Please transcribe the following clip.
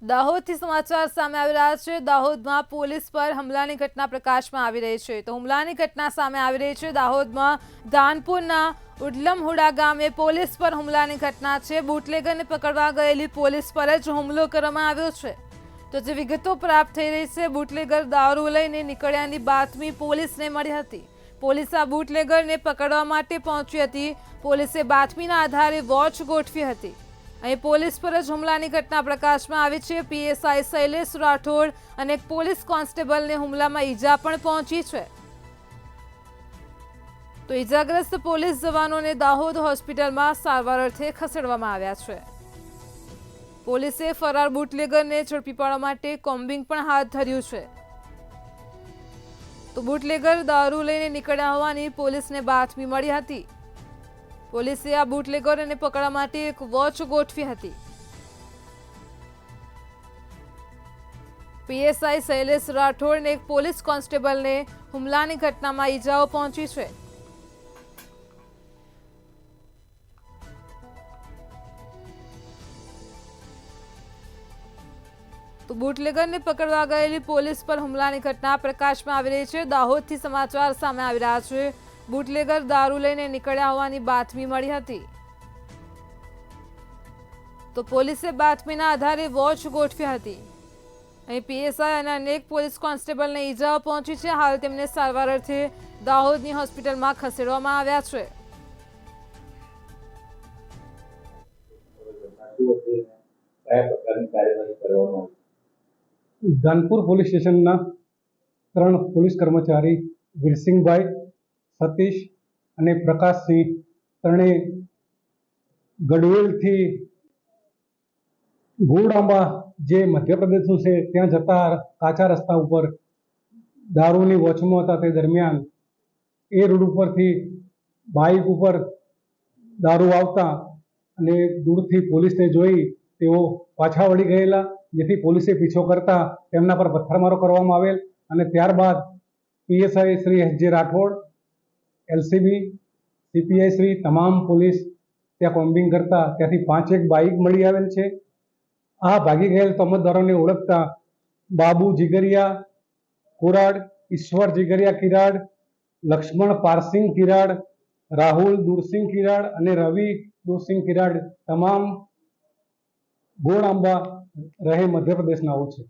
દાહોદથી સમાચાર સામે આવી રહ્યા છે। દાહોદમાં પોલીસ પર હુમલાની ઘટના પ્રકાશમાં આવી રહી છે। તો હુમલાની ઘટના સામે આવી રહી છે। દાહોદમાં ધાનપુરના ઉડલમહુડા ગામે પોલીસ પર હુમલાની ઘટના છે। બુટલેગરને પકડવા ગયેલી પોલીસ પર જ હુમલો કરવામાં આવ્યો છે। તો જે વિગતો પ્રાપ્ત થઈ રહી છે, બુટલેગર દારૂ લઈને નીકળ્યાની બાતમી પોલીસને મળી હતી। પોલીસ આ બુટલેગરને પકડવા માટે પહોંચી હતી। પોલીસે બાતમીના આધારે વોચ ગોઠવી હતી। અહીં પોલીસ પર જ હુમલાની ઘટના પ્રકાશમાં આવી છે। પીએસઆઈ શૈલેષ રાઠોડ અને એક પોલીસ કોન્સ્ટેબલને હુમલામાં ઈજા પણ પહોંચી છે। તો ઈજાગ્રસ્ત પોલીસ જવાનોને દાહોદ હોસ્પિટલમાં સારવાર અર્થે ખસેડવામાં આવ્યા છે। પોલીસે ફરાર બુટલેગરને ઝડપી પાડવા માટે કોમ્બિંગ પણ હાથ ધર્યું છે। તો બુટલેગર દારૂ લઈને નીકળ્યા હોવાની પોલીસને બાતમી મળી હતી। પોલીસે આ બુટલેગરને પકડવા માટે એક વોચ ગોઠવી હતી। પીએસઆઈ શૈલેષ રાઠોડ અને એક પોલીસ કોન્સ્ટેબલને હુમલાની ઘટનામાં ઈજાઓ પહોંચી છે। તો બુટલેગરને પકડવા ગયેલી પોલીસ પર હુમલાની ઘટના પ્રકાશમાં આવી રહી છે। દાહોદથી સમાચાર સામે આવી રહ્યા છે। બુટલેગર દારૂ લઈને નીકળ્યા હોવાની બાતમી મળી હતી। તો પોલીસે બાતમીના આધારે વોચ ગોઠવી હતી। અહીં પીએસઆઈ અને અનેક પોલીસ કોન્સ્ટેબલને ઈજાઓ પહોંચી છે। હાલ તેમને સારવાર અર્થે દાહોદની હોસ્પિટલમાં ખસેડવામાં આવ્યા છે। ધાનપુર પોલીસ સ્ટેશનના 3 પોલીસ કર્મચારી વીરસિંહભાઈ, સતીશ અને પ્રકાશસિંહ ત્રણે ગઢવેલથી ગોળાંબા જે મધ્યપ્રદેશનું છે ત્યાં જતા કાચા રસ્તા ઉપર દારૂની વોચમાં હતા। તે દરમિયાન એ રોડ ઉપરથી બાઇક ઉપર દારૂ આવતા અને દૂરથી પોલીસને જોઈ તેઓ પાછા વળી ગયેલા, જેથી પોલીસે પીછો કરતા તેમના પર પથ્થરમારો કરવામાં આવેલ અને ત્યારબાદ PSI Shri S J. Rathod, LCB, CPI Shri તમામ પોલીસ ત્યાં કોમ્બિંગ કરતા ત્યાંથી 5 બાઇક મળી આવેલ છે। આ ભાગી ગયેલ તોમતદારોને ઓળખતા બાબુ જીગરિયા કુરાડ, ઈશ્વર જીગરિયા કિરાડ, લક્ષ્મણ પારસિંગ કિરાડ, રાહુલ દુરસિંહ કિરાડ અને રવિ દુરસિંહ કિરાડ તમામ ગોળાંબા રહે મધ્યપ્રદેશનાઓ છે।